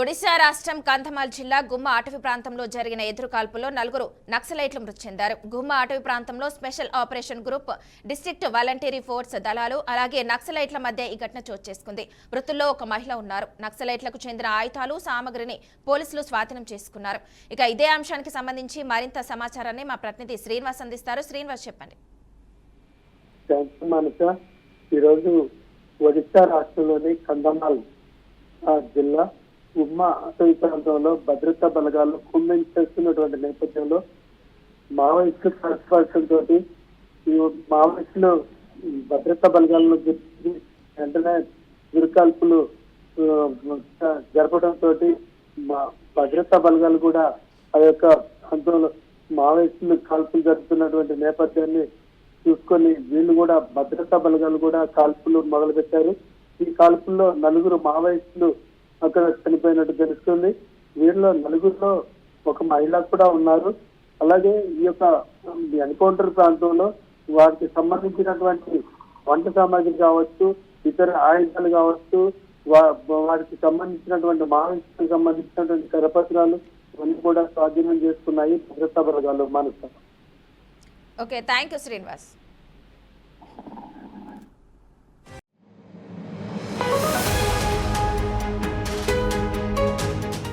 ఒడిశా రాష్ట్రం కంధమాల్ జిల్లా గుమ్మ అటవీ ప్రాంతంలో జరిగిన ఎదురుకాల్పుల్లో 4 నక్సలైట్లు మృతి చెందారు. గుమ్మ అటవీ ప్రాంతంలో special operation group, district voluntary force దళాలు అలాగే నక్సలైట్ల మధ్య ఈ ఘటన చోటు చేసుకుంది. మృతుల్లో ఒక మహిళ ఉన్నారు. నక్సలైట్లకు చెందిన ఆయుధాలు, సామగ్రిని పోలీసులు స్వాధీనం చేసుకున్నారు. ఇక ఇదే అంశానికి సంబంధించి మరింత సమాచారాన్ని మా ప్రతినిధి శ్రీనివాస్ అందిస్తారు. శ్రీనివాస్, చెప్పండి. ఈరోజు ఒడిశా రాష్ట్రంలోని కంధమాల్ జిల్లా గుమ్మ అటవీ ప్రాంతంలో భద్రతా బలగాలు కూంబింగ్ చేస్తున్నటువంటి నేపథ్యంలో మావోయిస్టుల పరిస్పర్శం తోటి ఈ మావోయిస్టులు భద్రతా బలగాలను వెంటనే గురికాల్పులు జరపడంతో భద్రతా బలగాలు కూడా ఆ యొక్క ప్రాంతంలో మావోయిస్టులు కాల్పులు జరుపుతున్నటువంటి నేపథ్యాన్ని చూసుకొని వీళ్ళు కూడా భద్రతా బలగాలు కూడా కాల్పులు మొదలుపెట్టారు. ఈ కాల్పుల్లో 4 మావోయిస్టులు అక్కడ చనిపోయినట్టు తెలుస్తుంది. వీరిలో 4లో ఒక మహిళ కూడా ఉన్నారు. అలాగే ఈ యొక్క ఎన్కౌంటర్ ప్రాంతంలో వారికి సంబంధించినటువంటి వంట సామాగ్రి కావచ్చు, ఇతర ఆయుధాలు కావచ్చు, వారికి సంబంధించినటువంటి మావోయిస్టులకు సంబంధించినటువంటి కరపత్రాలు ఇవన్నీ కూడా స్వాధీనం చేసుకున్నాయి భద్రతా బలగాలు. Okay, thank you Srinivas.